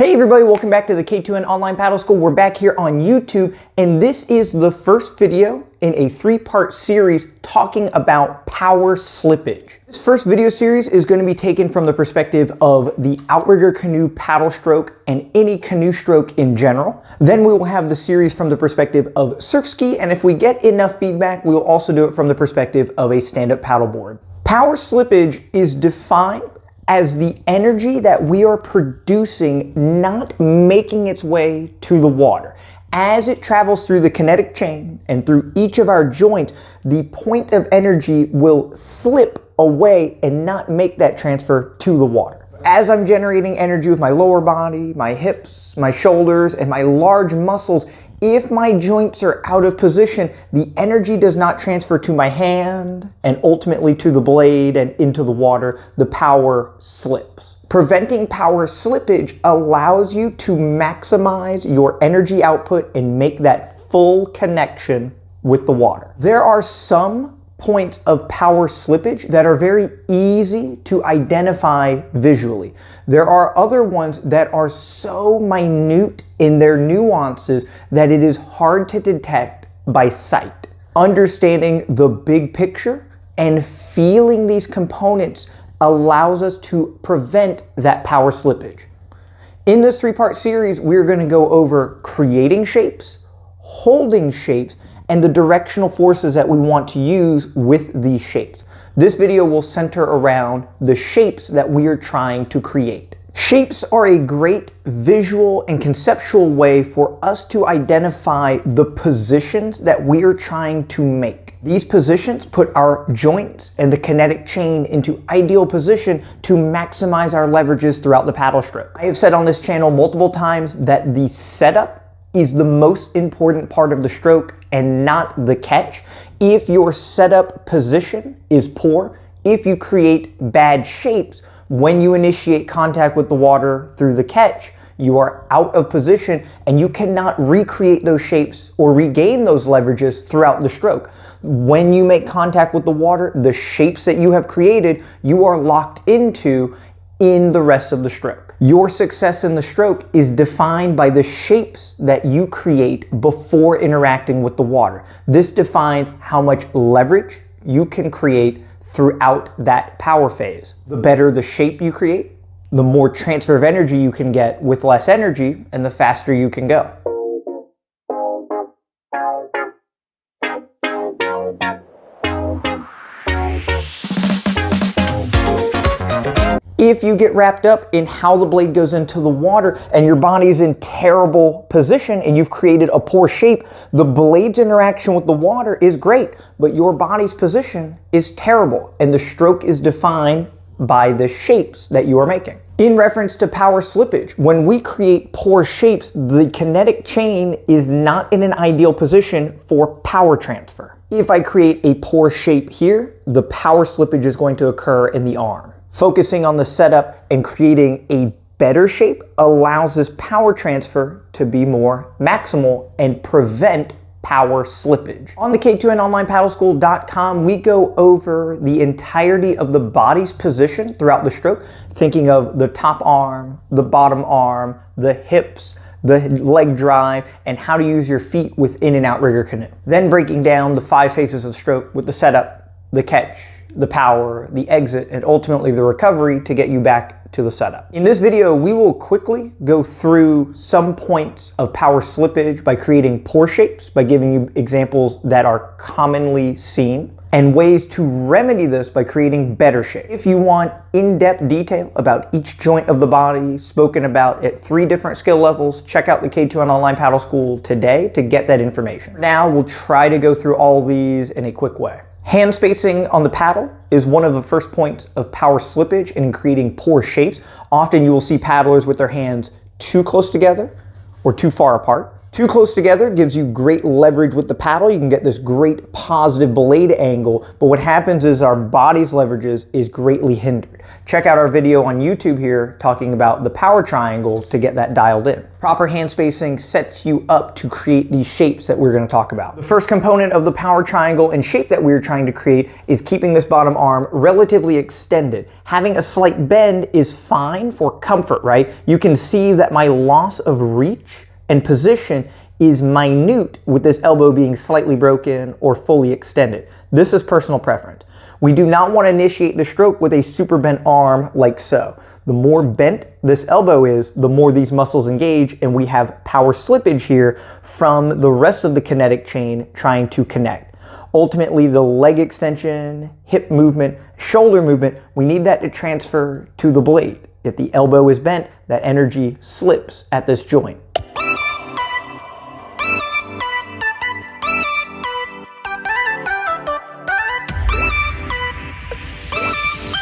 Hey everybody, welcome back to the K2N Online Paddle School. We're back here on YouTube, and this is the first video in a three-part series talking about power slippage. This first video series is going to be taken from the perspective of the Outrigger Canoe paddle stroke and any canoe stroke in general. Then we will have the series from the perspective of surf ski, and if we get enough feedback, we will also do it from the perspective of a stand-up paddleboard. Power slippage is defined as the energy that we are producing not making its way to the water. As it travels through the kinetic chain and through each of our joints, the point of energy will slip away and not make that transfer to the water. As I'm generating energy with my lower body, my hips, my shoulders, and my large muscles, if my joints are out of position, the energy does not transfer to my hand and ultimately to the blade and into the water. The power slips. Preventing power slippage allows you to maximize your energy output and make that full connection with the water. There are some points of power slippage that are very easy to identify visually. There are other ones that are so minute in their nuances that it is hard to detect by sight. Understanding the big picture and feeling these components allows us to prevent that power slippage. In this three-part series, we're going to go over creating shapes, holding shapes, and the directional forces that we want to use with these shapes. This video will center around the shapes that we are trying to create. Shapes are a great visual and conceptual way for us to identify the positions that we are trying to make. These positions put our joints and the kinetic chain into ideal position to maximize our leverages throughout the paddle stroke. I have said on this channel multiple times that the setup is the most important part of the stroke and not the catch. If your setup position is poor, if you create bad shapes, when you initiate contact with the water through the catch, you are out of position and you cannot recreate those shapes or regain those leverages throughout the stroke. When you make contact with the water, the shapes that you have created, you are locked into in the rest of the stroke. Your success in the stroke is defined by the shapes that you create before interacting with the water. This defines how much leverage you can create throughout that power phase. The better the shape you create, the more transfer of energy you can get with less energy, and the faster you can go. If you get wrapped up in how the blade goes into the water and your body's in terrible position and you've created a poor shape, the blade's interaction with the water is great, but your body's position is terrible and the stroke is defined by the shapes that you are making. In reference to power slippage, when we create poor shapes, the kinetic chain is not in an ideal position for power transfer. If I create a poor shape here, the power slippage is going to occur in the arm. Focusing on the setup and creating a better shape allows this power transfer to be more maximal and prevent power slippage. On the K2NOnlinePaddleSchool.com, we go over the entirety of the body's position throughout the stroke, thinking of the top arm, the bottom arm, the hips, the leg drive, and how to use your feet within an outrigger canoe. Then breaking down the 5 phases of the stroke with the setup, the catch, the power, the exit, and ultimately the recovery to get you back to the setup. In this video, we will quickly go through some points of power slippage by creating poor shapes, by giving you examples that are commonly seen, and ways to remedy this by creating better shapes. If you want in-depth detail about each joint of the body spoken about at 3 different skill levels, check out the K2N Online Paddle School today to get that information. Now we'll try to go through all these in a quick way. Hand spacing on the paddle is one of the first points of power slippage in creating poor shapes. Often you will see paddlers with their hands too close together or too far apart. Too close together gives you great leverage with the paddle. You can get this great positive blade angle, but what happens is our body's leverages is greatly hindered. Check out our video on YouTube here talking about the power triangle to get that dialed in. Proper hand spacing sets you up to create these shapes that we're going to talk about. The first component of the power triangle and shape that we're trying to create is keeping this bottom arm relatively extended. Having a slight bend is fine for comfort, right? You can see that my loss of reach and position is minute with this elbow being slightly broken or fully extended. This is personal preference. We do not want to initiate the stroke with a super bent arm like so. The more bent this elbow is, the more these muscles engage, and we have power slippage here from the rest of the kinetic chain trying to connect. Ultimately, the leg extension, hip movement, shoulder movement, we need that to transfer to the blade. If the elbow is bent, that energy slips at this joint.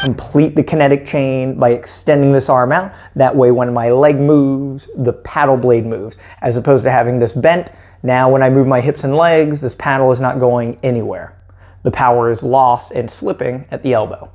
Complete the kinetic chain by extending this arm out. That way when my leg moves, the paddle blade moves. As opposed to having this bent, now when I move my hips and legs, this paddle is not going anywhere. The power is lost and slipping at the elbow.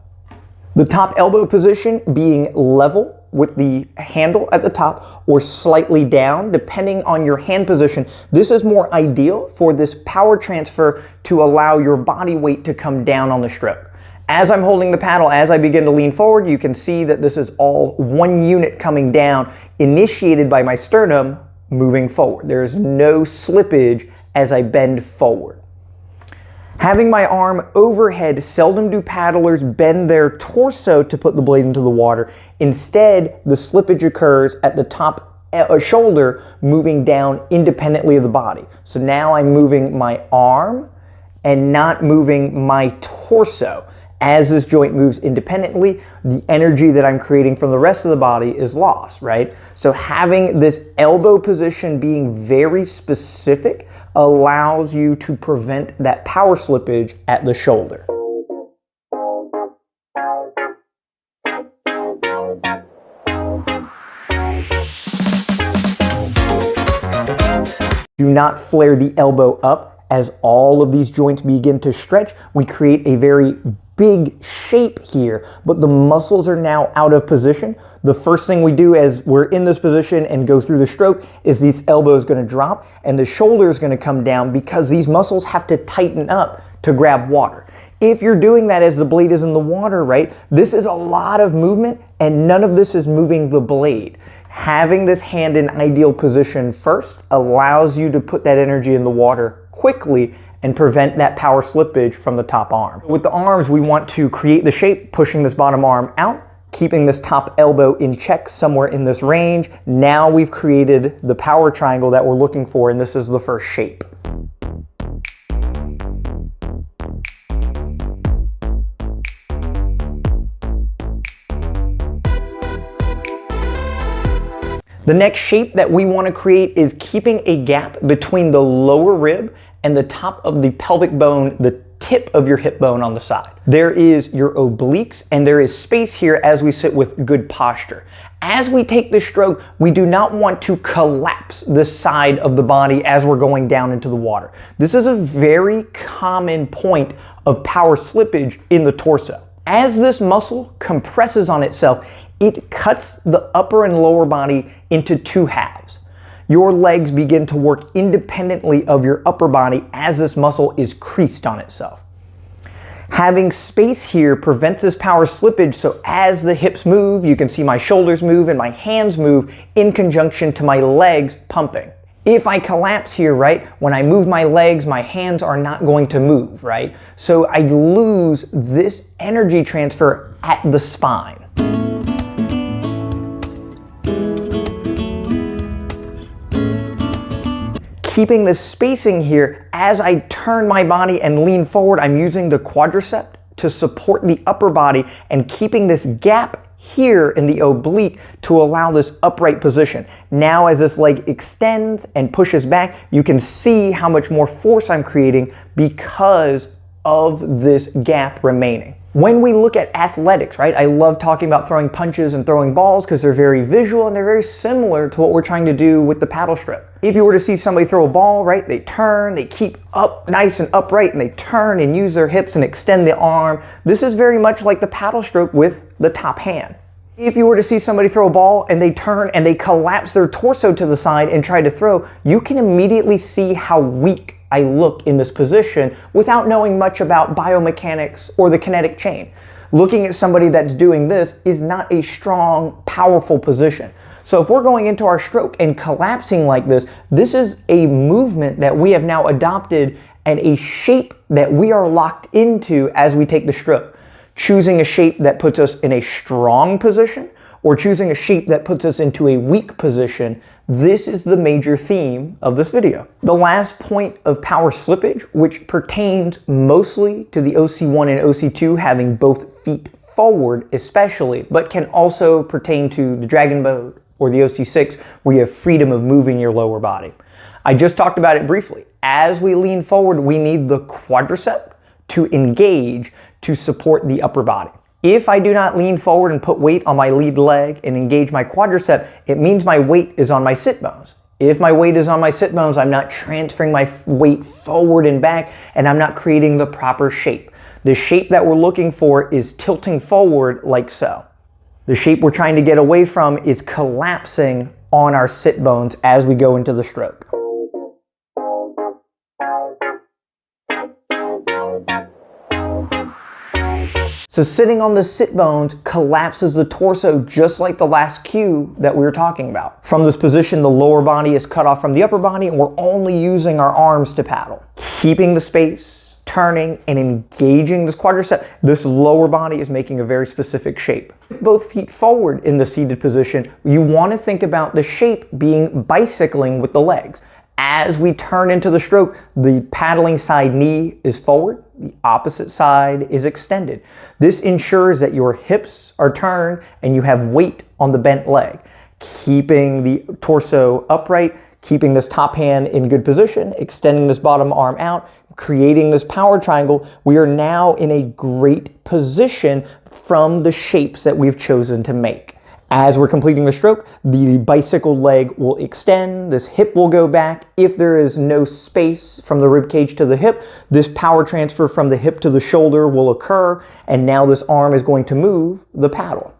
The top elbow position being level with the handle at the top or slightly down, depending on your hand position. This is more ideal for this power transfer to allow your body weight to come down on the stroke. As I'm holding the paddle, as I begin to lean forward, you can see that this is all one unit coming down, initiated by my sternum, moving forward. There is no slippage as I bend forward. Having my arm overhead, seldom do paddlers bend their torso to put the blade into the water. Instead, the slippage occurs at the top shoulder, moving down independently of the body. So now I'm moving my arm and not moving my torso. As this joint moves independently, the energy that I'm creating from the rest of the body is lost, right? So having this elbow position being very specific allows you to prevent that power slippage at the shoulder. Do not flare the elbow up. As all of these joints begin to stretch, we create a very big shape here, but the muscles are now out of position. The first thing we do as we're in this position and go through the stroke is these elbows going to drop and the shoulder is going to come down because these muscles have to tighten up to grab water. If you're doing that as the blade is in the water, right, this is a lot of movement and none of this is moving the blade. Having this hand in ideal position first allows you to put that energy in the water quickly and prevent that power slippage from the top arm. With the arms, we want to create the shape, pushing this bottom arm out, keeping this top elbow in check somewhere in this range. Now we've created the power triangle that we're looking for, and this is the first shape. The next shape that we want to create is keeping a gap between the lower rib and the top of the pelvic bone, the tip of your hip bone on the side. There is your obliques and there is space here as we sit with good posture. As we take the stroke, we do not want to collapse the side of the body as we're going down into the water. This is a very common point of power slippage in the torso. As this muscle compresses on itself, it cuts the upper and lower body into two halves. Your legs begin to work independently of your upper body as this muscle is creased on itself. Having space here prevents this power slippage, so as the hips move, you can see my shoulders move and my hands move in conjunction to my legs pumping. If I collapse here, right, when I move my legs, my hands are not going to move, right? So I lose this energy transfer at the spine. Keeping the spacing here, as I turn my body and lean forward, I'm using the quadricep to support the upper body and keeping this gap here in the oblique to allow this upright position. Now as this leg extends and pushes back, you can see how much more force I'm creating because of this gap remaining. When we look at athletics, right, I love talking about throwing punches and throwing balls because they're very visual and they're very similar to what we're trying to do with the paddle stroke. If you were to see somebody throw a ball, right, they turn, they keep up nice and upright, and they turn and use their hips and extend the arm. This is very much like the paddle stroke with the top hand. If you were to see somebody throw a ball and they turn and they collapse their torso to the side and try to throw, you can immediately see how weak I look in this position without knowing much about biomechanics or the kinetic chain. Looking at somebody that's doing this is not a strong, powerful position. So if we're going into our stroke and collapsing like this, this is a movement that we have now adopted and a shape that we are locked into as we take the stroke. Choosing a shape that puts us in a strong position or choosing a shape that puts us into a weak position, this is the major theme of this video. The last point of power slippage, which pertains mostly to the OC1 and OC2 having both feet forward especially, but can also pertain to the dragon boat or the OC6 where you have freedom of moving your lower body. I just talked about it briefly. As we lean forward, we need the quadricep to engage to support the upper body. If I do not lean forward and put weight on my lead leg and engage my quadricep, it means my weight is on my sit bones. If my weight is on my sit bones, I'm not transferring my weight forward and back, and I'm not creating the proper shape. The shape that we're looking for is tilting forward like so. The shape we're trying to get away from is collapsing on our sit bones as we go into the stroke. So sitting on the sit bones collapses the torso just like the last cue that we were talking about. From this position, the lower body is cut off from the upper body and we're only using our arms to paddle. Keeping the space, turning, and engaging this quadricep, this lower body is making a very specific shape. Both feet forward in the seated position, you want to think about the shape being bicycling with the legs. As we turn into the stroke, the paddling side knee is forward, the opposite side is extended. This ensures that your hips are turned and you have weight on the bent leg, keeping the torso upright, keeping this top hand in good position, extending this bottom arm out, creating this power triangle. We are now in a great position from the shapes that we've chosen to make. As we're completing the stroke, the bicycle leg will extend, this hip will go back. If there is no space from the rib cage to the hip, this power transfer from the hip to the shoulder will occur, and now this arm is going to move the paddle.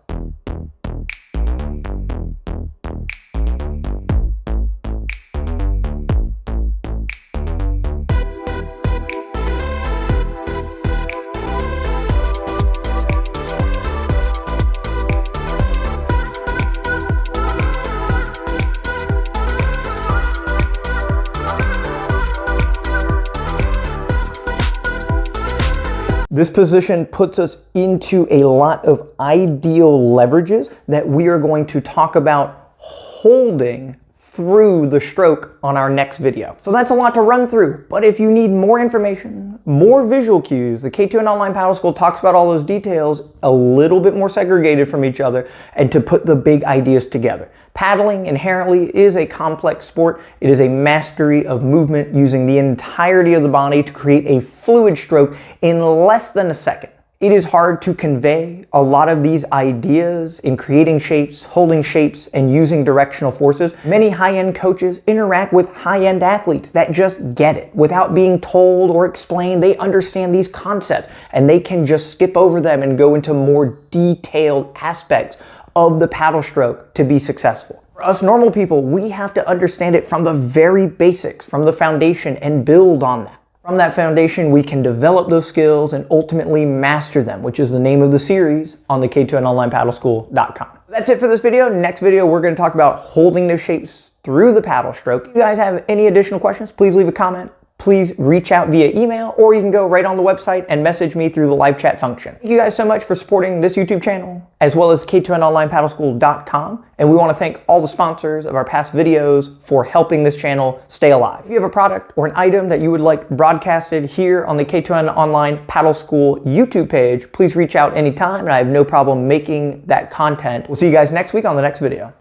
This position puts us into a lot of ideal leverages that we are going to talk about holding through the stroke on our next video. So that's a lot to run through, but if you need more information, more visual cues, the K2N Online Paddle School talks about all those details a little bit more segregated from each other and to put the big ideas together. Paddling inherently is a complex sport. It is a mastery of movement using the entirety of the body to create a fluid stroke in less than a second. It is hard to convey a lot of these ideas in creating shapes, holding shapes, and using directional forces. Many high-end coaches interact with high-end athletes that just get it without being told or explained. They understand these concepts and they can just skip over them and go into more detailed aspects of the paddle stroke to be successful. For us normal people, we have to understand it from the very basics, from the foundation, and build on that. From that foundation, we can develop those skills and ultimately master them, which is the name of the series on the K2NOnlinePaddleSchool.com. That's it for this video. Next video, we're going to talk about holding those shapes through the paddle stroke. If you guys have any additional questions, please leave a comment. Please reach out via email, or you can go right on the website and message me through the live chat function. Thank you guys so much for supporting this YouTube channel, as well as K2NOnlinePaddleSchool.com. And we want to thank all the sponsors of our past videos for helping this channel stay alive. If you have a product or an item that you would like broadcasted here on the K2N Online Paddle School YouTube page, please reach out anytime, and I have no problem making that content. We'll see you guys next week on the next video.